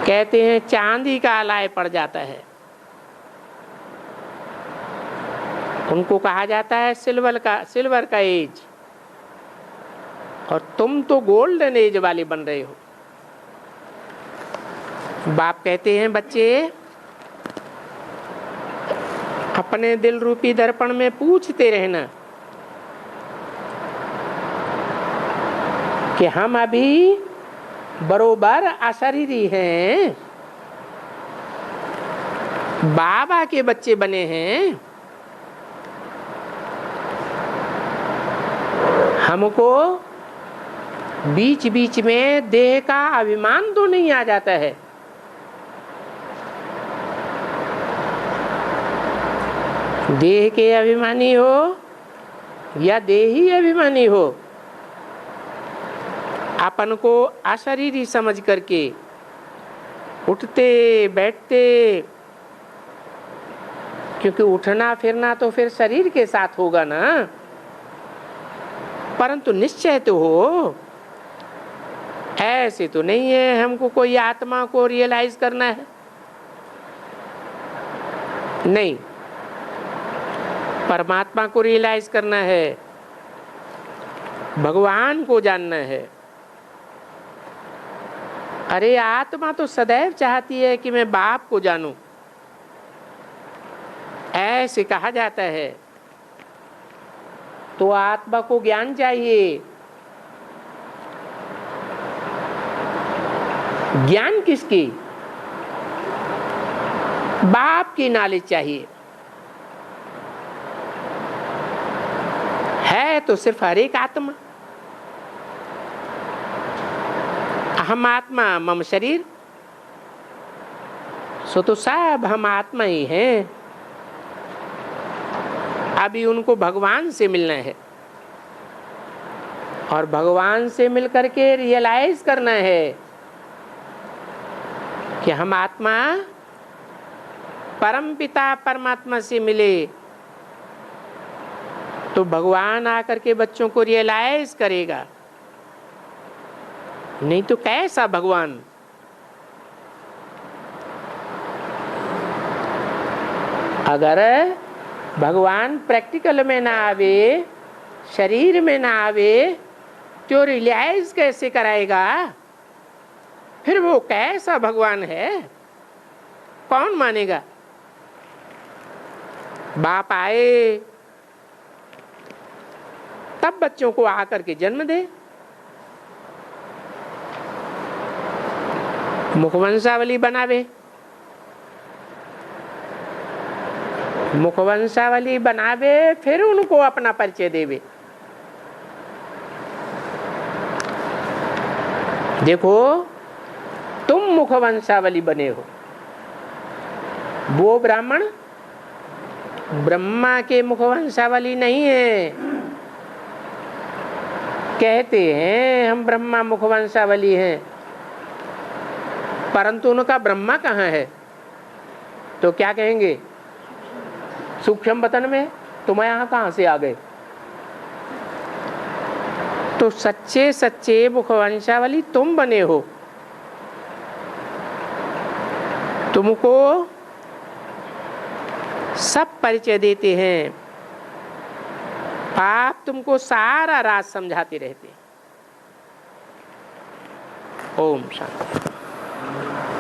Speaker 1: कहते हैं चांदी का अलाय पड़ जाता है, उनको कहा जाता है सिल्वर का एज, और तुम तो गोल्डन एज वाले बन रहे हो। बाप कहते हैं बच्चे अपने दिल रूपी दर्पण में पूछते रहना कि हम अभी बरोबर अशरीरी हैं, बाबा के बच्चे बने हैं। हमको बीच बीच में देह का अभिमान तो नहीं आ जाता है। देह के अभिमानी हो या देही अभिमानी हो, अपन को अशरीरी समझ करके उठते बैठते, क्योंकि उठना फिरना तो फिर शरीर के साथ होगा ना, परंतु निश्चय तो हो। ऐसे तो नहीं है हमको कोई आत्मा को रियलाइज करना है, नहीं, परमात्मा को रियलाइज करना है, भगवान को जानना है। अरे आत्मा तो सदैव चाहती है कि मैं बाप को जानूं, ऐसे कहा जाता है। तो आत्मा को ज्ञान चाहिए। ज्ञान किसकी? बाप की नॉलेज चाहिए। है तो सिर्फ हर एक आत्मा, अहम आत्मा मम शरीर, सो तो सब हम आत्मा ही हैं। अभी उनको भगवान से मिलना है और भगवान से मिलकर के रियलाइज करना है कि हम आत्मा परम पिता परमात्मा से मिले, तो भगवान आकर के बच्चों को रियलाइज करेगा। नहीं तो कैसा भगवान? अगर भगवान प्रैक्टिकल में ना आवे, शरीर में ना आवे, तो रियलाइज कैसे कराएगा? फिर वो कैसा भगवान है, कौन मानेगा? बाप आए तब बच्चों को आकर के जन्म दे, मुखवंशावली बनावे, मुखवंशावली बनावे, फिर उनको अपना परिचय देवे। देखो तुम मुखवंशावली बने हो, वो ब्राह्मण ब्रह्मा के मुखवंशावली नहीं है। कहते हैं हम ब्रह्मा मुखवंशावली हैं, परंतु उनका ब्रह्मा कहाँ है? तो क्या कहेंगे? सूक्ष्म वतन में, तुम यहाँ कहाँ से आ गए? तो सच्चे सच्चे मुखवंशावली तुम बने हो। तुमको सब परिचय देते हैं, आप तुमको सारा राज समझाते रहते हैं। ओम शांति।